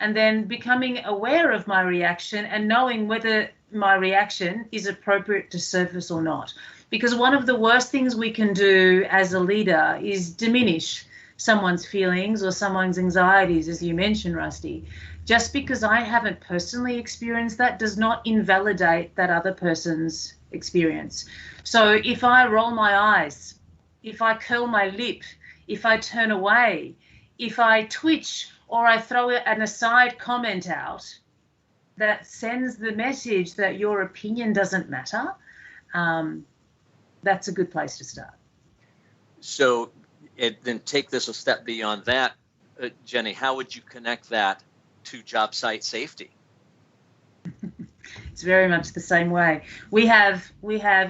And then becoming aware of my reaction and knowing whether my reaction is appropriate to surface or not. Because one of the worst things we can do as a leader is diminish someone's feelings or someone's anxieties, as you mentioned, Rusty. Just because I haven't personally experienced that does not invalidate that other person's experience. So if I roll my eyes, if I curl my lip, if I turn away, if I twitch or I throw an aside comment out that sends the message that your opinion doesn't matter, that's a good place to start. So then take this a step beyond that, Jenny, how would you connect that to job site safety? It's very much the same way. We have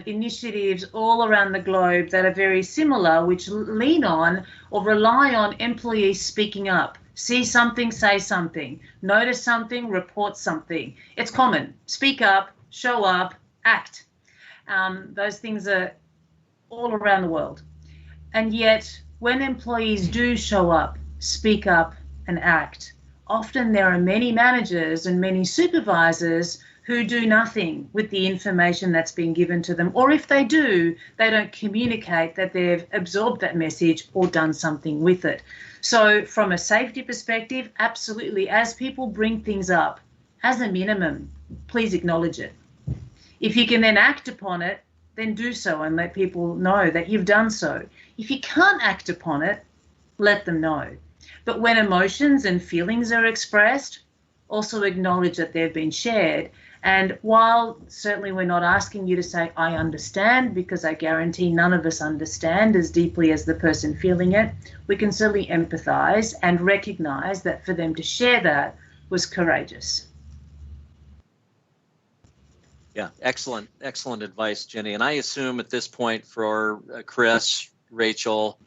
initiatives all around the globe that are very similar, which lean on or rely on employees speaking up. See something, say something. Notice something, report something. It's common. Speak up, show up, act. Those things are all around the world. And yet, when employees do show up, speak up, and act, often there are many managers and many supervisors who do nothing with the information that's been given to them. Or if they do, they don't communicate that they've absorbed that message or done something with it. So from a safety perspective, absolutely, as people bring things up, as a minimum, please acknowledge it. If you can then act upon it, then do so and let people know that you've done so. If you can't act upon it, let them know. But when emotions and feelings are expressed, also acknowledge that they've been shared. And while certainly we're not asking you to say, I understand, because I guarantee none of us understand as deeply as the person feeling it, we can certainly empathize and recognize that for them to share that was courageous. Yeah, excellent advice, Jenny. And I assume at this point for Chris, Rachel,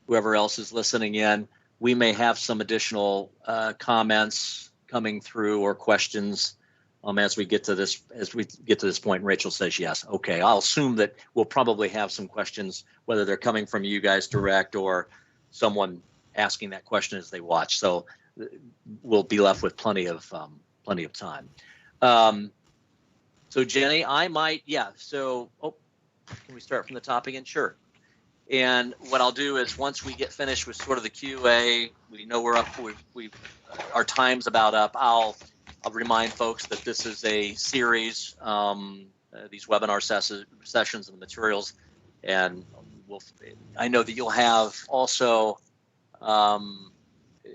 whoever else is listening in, we may have some additional comments coming through or questions as we get to this point. And Rachel says yes. Okay, I'll assume that we'll probably have some questions, whether they're coming from you guys direct or someone asking that question as they watch. So we'll be left with plenty of time. So Jenny, I might, so, can we start from the top again? Sure. And what I'll do is once we get finished with sort of the QA, we know we're up, our time's about up, I'll remind folks that this is a series, these webinar sessions and materials, and I know that you'll have also,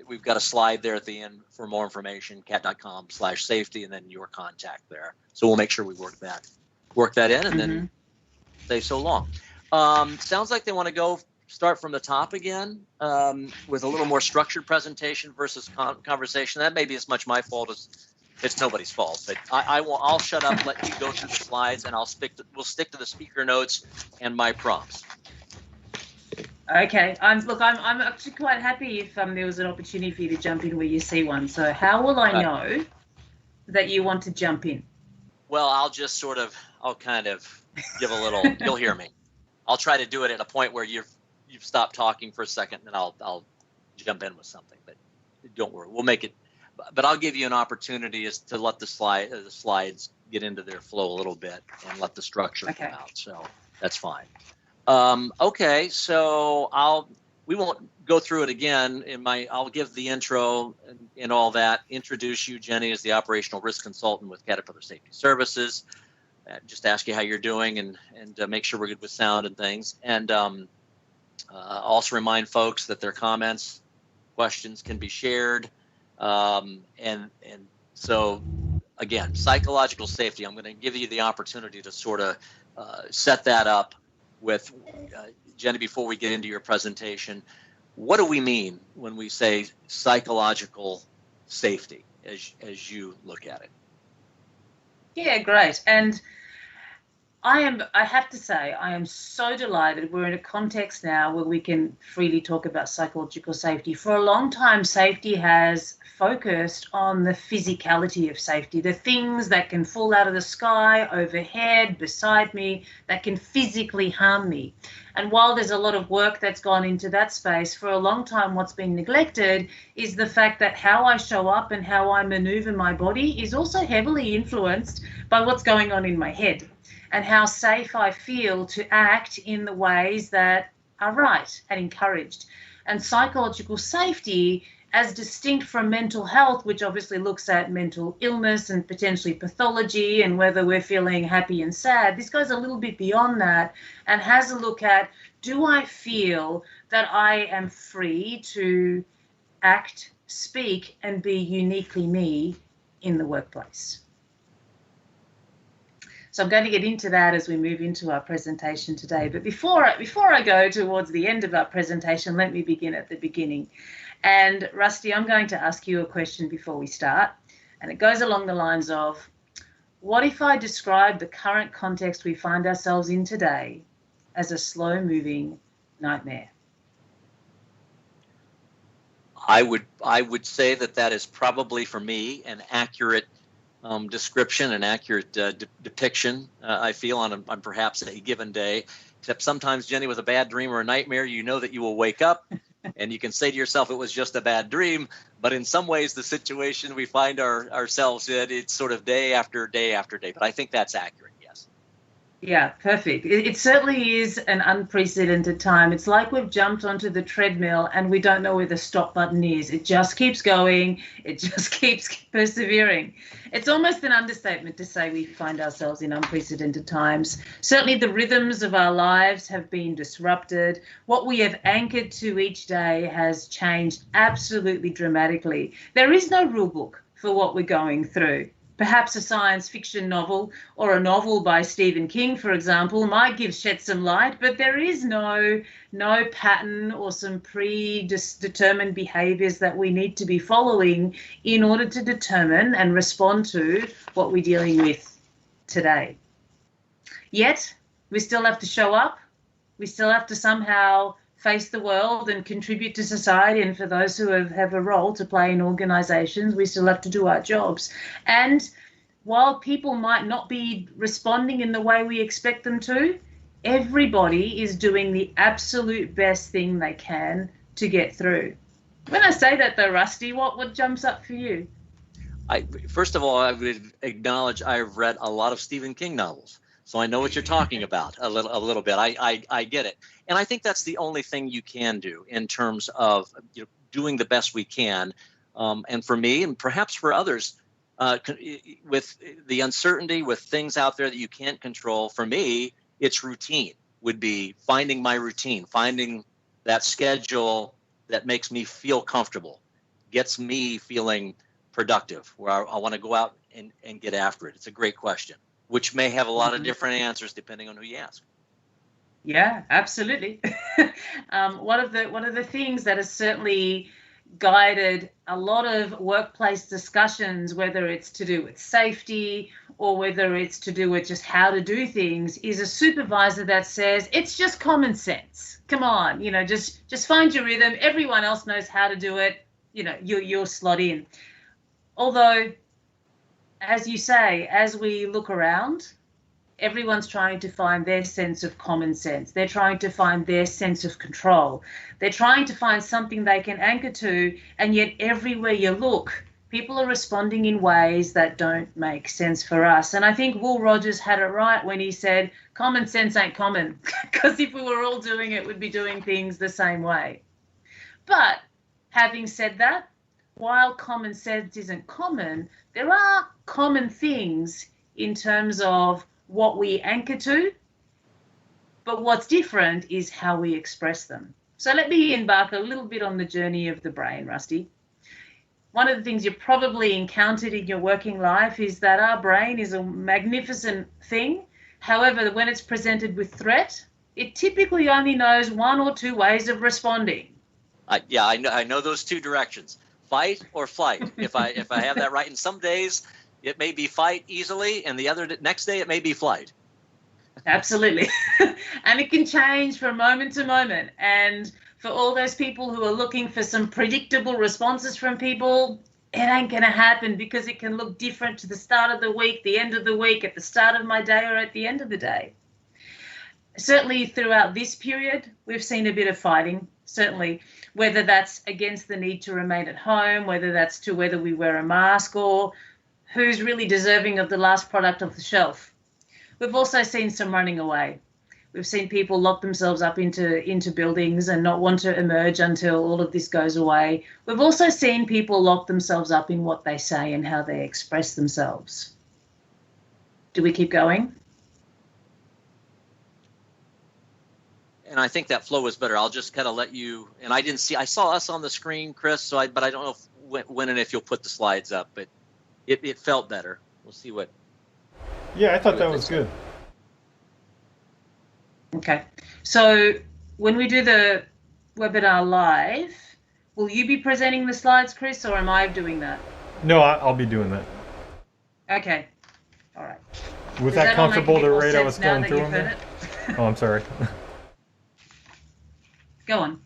we've got a slide there at the end for more information, cat.com/safety, and then your contact there. So we'll make sure we work that in, and then say so long. Sounds like they want to start from the top again with a little more structured presentation versus conversation. That may be as much my fault as it's nobody's fault, but I'll shut up, let you go through the slides, and we'll stick to the speaker notes and my prompts. Okay. I'm actually quite happy if there was an opportunity for you to jump in where you see one. So how will I know that you want to jump in? Well, I'll kind of give a little. You'll hear me. I'll try to do it at a point where you've stopped talking for a second, and I'll jump in with something. But don't worry, we'll make it. But I'll give you an opportunity is to let the slides get into their flow a little bit and let the structure come out. So that's fine. Okay, so we won't go through it again. I'll give the intro and all that. Introduce you, Jenny, as the operational risk consultant with Caterpillar Safety Services. Just ask you how you're doing and make sure we're good with sound and things. And also remind folks that their comments, questions can be shared. And so again, psychological safety. I'm going to give you the opportunity to sort of set that up with Jenny before we get into your presentation. What do we mean when we say psychological safety as you look at it? Yeah, great. And I have to say, I am so delighted we're in a context now where we can freely talk about psychological safety. For a long time, safety has focused on the physicality of safety, the things that can fall out of the sky, overhead, beside me, that can physically harm me. And while there's a lot of work that's gone into that space, for a long time what's been neglected is the fact that how I show up and how I maneuver my body is also heavily influenced by what's going on in my head and how safe I feel to act in the ways that are right and encouraged. And psychological safety, as distinct from mental health, which obviously looks at mental illness and potentially pathology and whether we're feeling happy and sad, this goes a little bit beyond that and has a look at, do I feel that I am free to act, speak, and be uniquely me in the workplace? So I'm going to get into that as we move into our presentation today. But before I go towards the end of our presentation, let me begin at the beginning. And Rusty, I'm going to ask you a question before we start. And it goes along the lines of, what if I describe the current context we find ourselves in today as a slow-moving nightmare? I would say that is probably, for me, an accurate description, an accurate depiction, I feel, on perhaps a given day. Except sometimes, Jenny, with a bad dream or a nightmare, you know that you will wake up and you can say to yourself it was just a bad dream. But in some ways, the situation we find ourselves in, it's sort of day after day after day. But I think that's accurate, yes. Yeah, perfect. It certainly is an unprecedented time. It's like we've jumped onto the treadmill and we don't know where the stop button is. It just keeps going. It just keeps persevering. It's almost an understatement to say we find ourselves in unprecedented times. Certainly the rhythms of our lives have been disrupted. What we have anchored to each day has changed absolutely dramatically. There is no rule book for what we're going through. Perhaps a science fiction novel or a novel by Stephen King, for example, might shed some light, but there is no pattern or some predetermined behaviours that we need to be following in order to determine and respond to what we're dealing with today. Yet, we still have to show up. We still have to somehow face the world and contribute to society, and for those who have a role to play in organisations, we still have to do our jobs. And while people might not be responding in the way we expect them to, everybody is doing the absolute best thing they can to get through. When I say that though, Rusty, what jumps up for you? First of all, I would acknowledge I've read a lot of Stephen King novels. So I know what you're talking about a little bit. I get it. And I think that's the only thing you can do in terms of doing the best we can. And for me, and perhaps for others, with the uncertainty, with things out there that you can't control, for me, it's routine, would be finding my routine, finding that schedule that makes me feel comfortable, gets me feeling productive, where I want to go out and get after it. It's a great question, which may have a lot of different answers depending on who you ask. Yeah, absolutely. One of the things that has certainly guided a lot of workplace discussions, whether it's to do with safety or whether it's to do with just how to do things, is a supervisor that says it's just common sense. Come on, just find your rhythm. Everyone else knows how to do it. You'll slot in. Although, as you say, as we look around, everyone's trying to find their sense of common sense. They're trying to find their sense of control. They're trying to find something they can anchor to, and yet everywhere you look, people are responding in ways that don't make sense for us. And I think Will Rogers had it right when he said, common sense ain't common, because if we were all doing it, we'd be doing things the same way. But having said that, while common sense isn't common, there are common things in terms of what we anchor to, but what's different is how we express them. So let me embark a little bit on the journey of the brain, Rusty. One of the things you probably encountered in your working life is that our brain is a magnificent thing. However, when it's presented with threat, it typically only knows one or two ways of responding. I know those two directions, fight or flight. If I have that right, and some days it may be fight easily, and the next day it may be flight. Absolutely. And it can change from moment to moment. And for all those people who are looking for some predictable responses from people, it ain't going to happen, because it can look different to the start of the week, the end of the week, at the start of my day, or at the end of the day. Certainly throughout this period, we've seen a bit of fighting, certainly, whether that's against the need to remain at home, whether that's to whether we wear a mask, or who's really deserving of the last product off the shelf. We've also seen some running away. We've seen people lock themselves up into buildings and not want to emerge until all of this goes away. We've also seen people lock themselves up in what they say and how they express themselves. Do we keep going? And I think that flow is better. I'll just kind of let you, and I saw us on the screen, Chris, but I don't know when and if you'll put the slides up, but it felt better. We'll see what. Yeah, I thought that was good. Okay. So when we do the webinar live, will you be presenting the slides, Chris, or am I doing that? No, I'll be doing that. Okay. All right. Was that comfortable, the rate I was going through them? It? Oh, I'm sorry. Go on.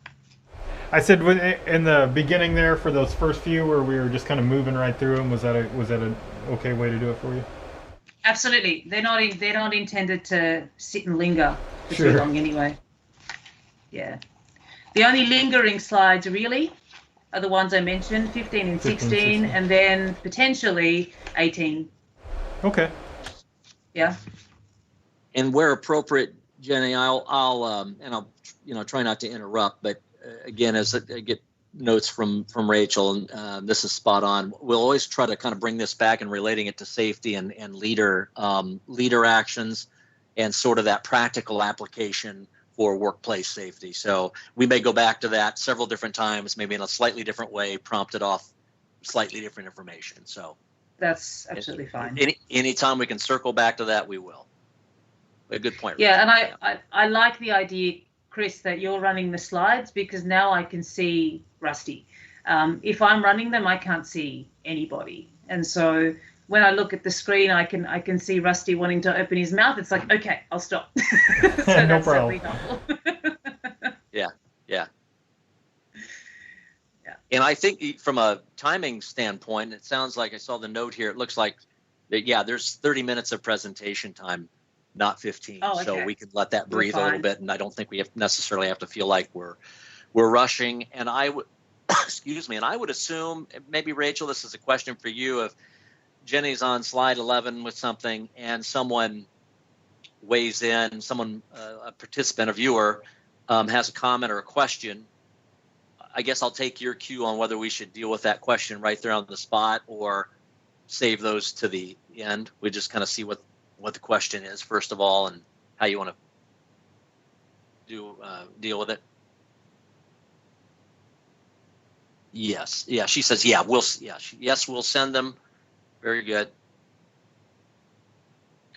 I said in the beginning there for those first few where we were just kind of moving right through them. Was that a okay way to do it for you? Absolutely. They're not intended to sit and linger for Sure. too long anyway. Yeah. The only lingering slides really are the ones I mentioned, 15 and 16, and then potentially 18. Okay. Yeah. And where appropriate, Jenny, I'll try not to interrupt, but again, as I get notes from Rachel, and this is spot on. We'll always try to kind of bring this back and relating it to safety and leader actions and sort of that practical application for workplace safety. So we may go back to that several different times, maybe in a slightly different way, prompted off slightly different information. So that's absolutely fine. Anytime we can circle back to that, we will. A good point. Yeah, and I like the idea, Chris, that you're running the slides, because now I can see Rusty. If I'm running them, I can't see anybody, and so when I look at the screen, I can see Rusty wanting to open his mouth. It's like, okay, I'll stop. So no problem. Yeah. And I think from a timing standpoint, it sounds like I saw the note here. It looks like that, yeah, there's 30 minutes of presentation time, not 15. Oh, okay. So we can let that breathe a little bit. And I don't think we necessarily have to feel like we're rushing. And I would, excuse me, and I would assume, maybe Rachel, this is a question for you. If Jenny's on slide 11 with something and someone weighs in, a participant, a viewer, has a comment or a question, I guess I'll take your cue on whether we should deal with that question right there on the spot or save those to the end. We just kind of see what the question is first of all and how you want to deal with it. Yes. Yeah. She says, yeah, yes, we'll send them. Very good.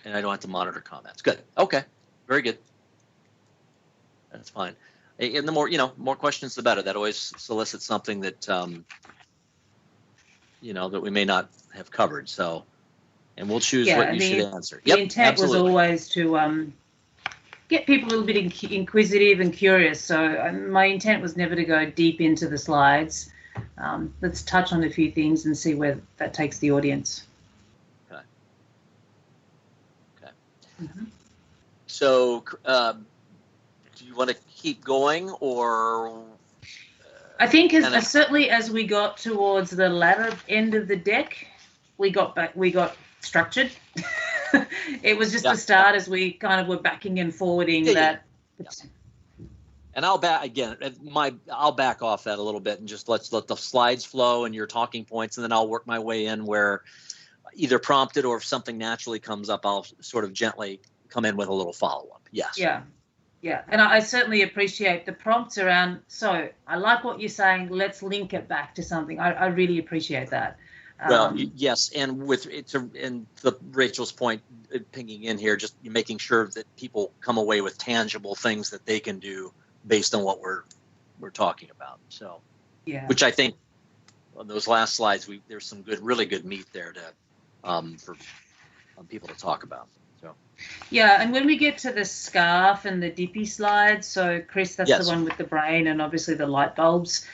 And I don't have to monitor comments. Good. Okay. Very good. That's fine. And the more questions, the better. That always solicits something that, that we may not have covered. So, and we'll choose what you should answer. The intent was always to get people a little bit inquisitive and curious. So my intent was never to go deep into the slides. Let's touch on a few things and see where that takes the audience. Okay. Mm-hmm. So, do you want to keep going, or? I think certainly as we got towards the latter end of the deck, we got structured. It was just the start as we kind of were backing and forwarding that. Yeah. And I'll back off that a little bit and just let the slides flow and your talking points, and then I'll work my way in where either prompted or if something naturally comes up, I'll sort of gently come in with a little follow-up. Yes. Yeah, and I certainly appreciate the prompts around. So I like what you're saying. Let's link it back to something. I really appreciate that. Well, yes, and Rachel's point, pinging in here, just making sure that people come away with tangible things that they can do based on what we're talking about. So, yeah, which I think on those last slides, there's some really good meat there for people to talk about. So. Yeah, and when we get to the scarf and the dippy slides, so Chris, that's the one with the brain and obviously the light bulbs.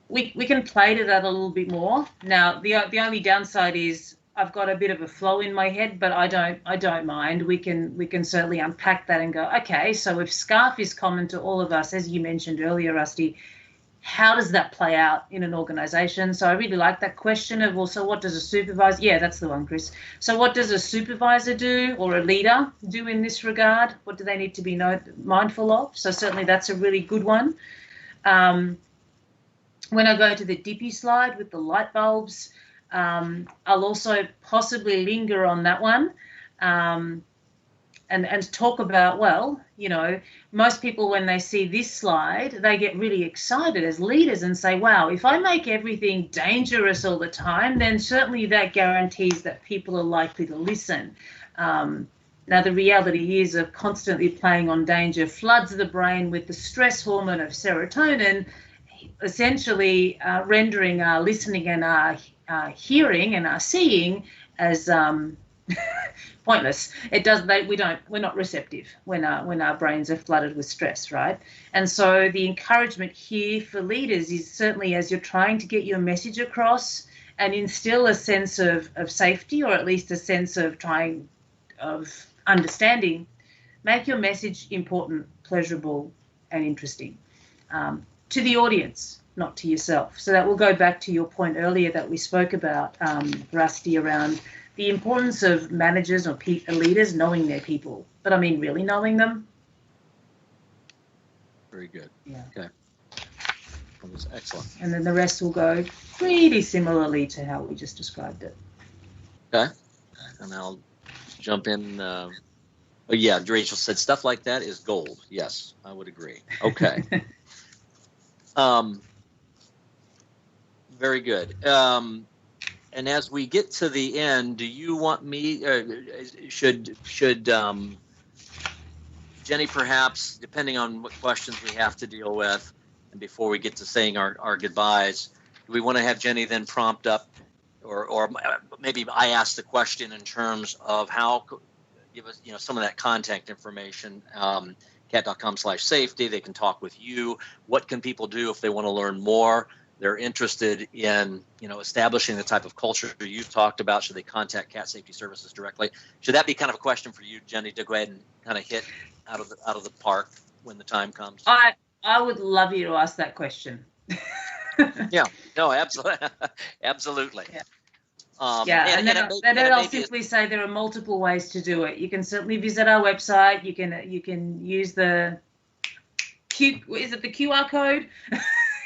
We can play to that a little bit more. Now, the only downside is I've got a bit of a flow in my head, but I don't mind. We can certainly unpack that and go, okay, so if scarf is common to all of us, as you mentioned earlier, Rusty, how does that play out in an organization? So I really like that question of also what does a supervisor, yeah, that's the one, Chris. So what does a supervisor do or a leader do in this regard? What do they need to be mindful of? So certainly that's a really good one. When I go to the dippy slide with the light bulbs, I'll also possibly linger on that one. and talk about, well, most people when they see this slide, they get really excited as leaders and say, wow, if I make everything dangerous all the time, then certainly that guarantees that people are likely to listen. Now, the reality is of constantly playing on danger floods the brain with the stress hormone of serotonin, essentially rendering our listening and our hearing and our seeing as pointless. We're not receptive when our brains are flooded with stress, right? And so the encouragement here for leaders is certainly, as you're trying to get your message across and instill a sense of safety, or at least a sense of understanding, make your message important, pleasurable, and interesting to the audience, not to yourself. So that will go back to your point earlier that we spoke about, Rusty, around the importance of managers or leaders knowing their people. But I mean, really knowing them. Very good. Yeah. Okay. That was excellent. And then the rest will go pretty similarly to how we just described it. Okay. And I'll jump in. Yeah, Rachel said stuff like that is gold. Yes, I would agree. Okay. Very good. And as we get to the end, do you want me? Should Jenny, perhaps, depending on what questions we have to deal with, and before we get to saying our goodbyes, do we want to have Jenny then prompt up, or maybe I ask the question in terms of how give us some of that contact information. CAT.com/safety. They can talk with you. What can people do if they want to learn more? They're interested in, establishing the type of culture you've talked about. Should they contact CAT Safety Services directly? Should that be kind of a question for you, Jenny, to go ahead and kind of hit out of the park when the time comes? I would love you to ask that question. Yeah. No, absolutely, absolutely. Yeah. And then I'll simply say there are multiple ways to do it. You can certainly visit our website. You can use the QR code?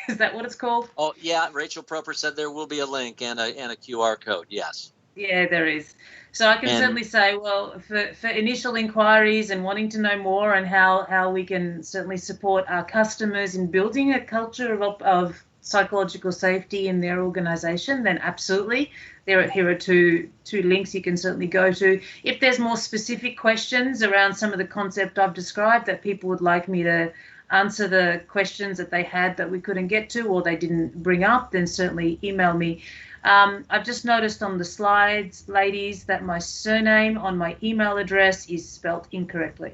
Is that what it's called? Oh yeah, Rachel Proper said there will be a link and a QR code. Yes. Yeah, there is. So I can certainly say, well, for initial inquiries and wanting to know more and how we can certainly support our customers in building a culture of psychological safety in their organization, then absolutely. Here are two links you can certainly go to. If there's more specific questions around some of the concept I've described that people would like me to answer the questions that they had that we couldn't get to or they didn't bring up, then certainly email me. I've just noticed on the slides, ladies, that my surname on my email address is spelt incorrectly.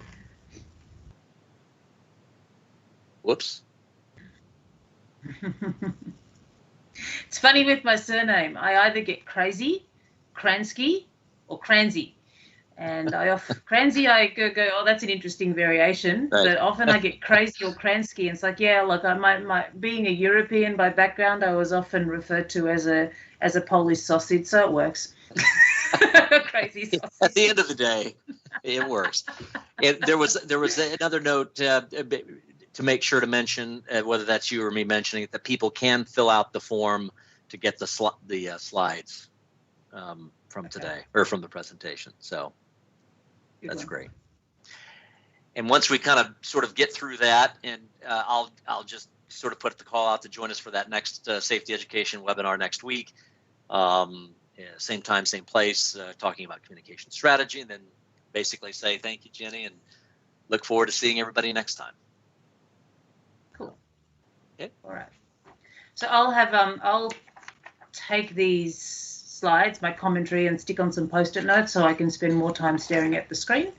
Whoops. It's funny with my surname. I either get Crazy, Kransky, or Cransy. And Cransy, I go, oh, that's an interesting variation. Right. But often I get Crazy or Kransky. And it's like, yeah, look, being a European by background, I was often referred to as a Polish sausage, so it works. Crazy sausage. At the end of the day, it works. There was another note to make sure to mention, whether that's you or me mentioning it, that people can fill out the form to get the slides from today or from the presentation. So that's great. And once we kind of sort of get through that, and I'll just sort of put the call out to join us for that next safety education webinar next week. Same time, same place, talking about communication strategy, and then basically say thank you, Jenny, and look forward to seeing everybody next time. Cool. Okay. All right. So I'll take these slides, my commentary, and stick on some post-it notes so I can spend more time staring at the screen.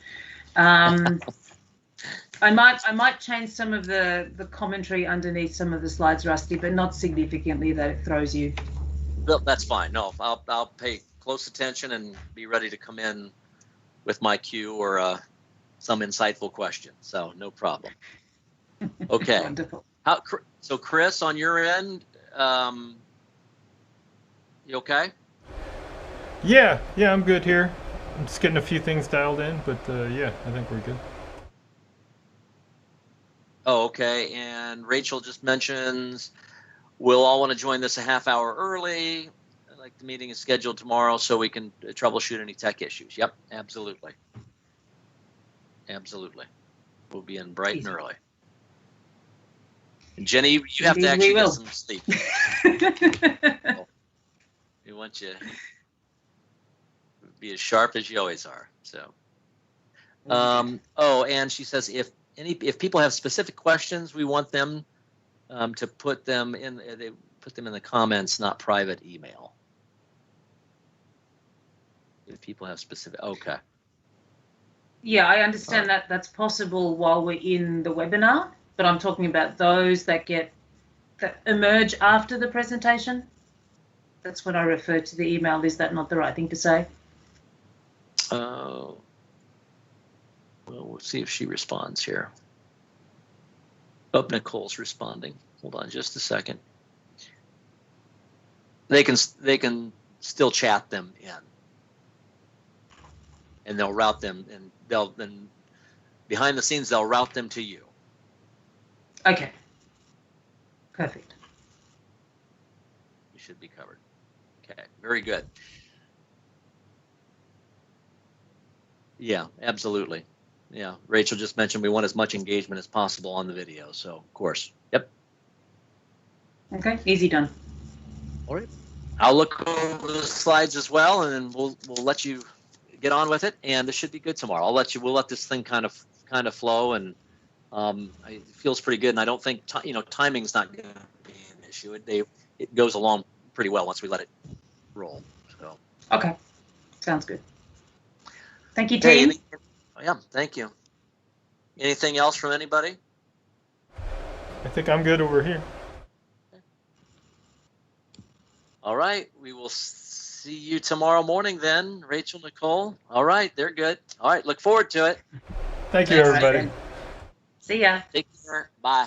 I might change some of the commentary underneath some of the slides, Rusty, but not significantly that it throws you. No, that's fine. No, I'll pay close attention and be ready to come in with my cue or some insightful question. So no problem. Okay. Wonderful. So Chris, on your end, you okay? Yeah, I'm good here. I'm just getting a few things dialed in, but yeah, I think we're good. Oh, okay. And Rachel just mentions we'll all want to join this a half hour early. Like the meeting is scheduled tomorrow so we can troubleshoot any tech issues. Yep, absolutely. absolutely. We'll be in bright and Easy. early. And Jenny, you have to Indeed, actually we get will. some sleep. We want you to be as sharp as you always are. So, oh, and she says if people have specific questions, we want them to put them in. They put them in the comments, not private email. If people have specific, okay. Yeah, I understand that that's possible while we're in the webinar, but I'm talking about those that emerge after the presentation. That's when I refer to the email. Is that not the right thing to say? Well, we'll see if she responds here. Oh, Nicole's responding. Hold on just a second. They can still chat them in, and they'll route them, and then behind the scenes they'll route them to you. Okay. Perfect. You should be covered. Okay, very good. Yeah, absolutely. Yeah, Rachel just mentioned we want as much engagement as possible on the video, so of course. Yep. Okay, easy done. All right. I'll look over the slides as well, and then we'll let you get on with it. And this should be good tomorrow. We'll let this thing kind of flow, and it feels pretty good. And I don't think timing's not going to be an issue. It goes along pretty well once we let it roll. So. Okay, sounds good. Thank you, Hey, team. yeah, thank you. Anything else from anybody? I think I'm good over here. All right, we will see you tomorrow morning then, Rachel, Nicole. All right, they're good. All right, look forward to it. Thank you, Thanks, everybody. Right, see ya. Take care. Bye.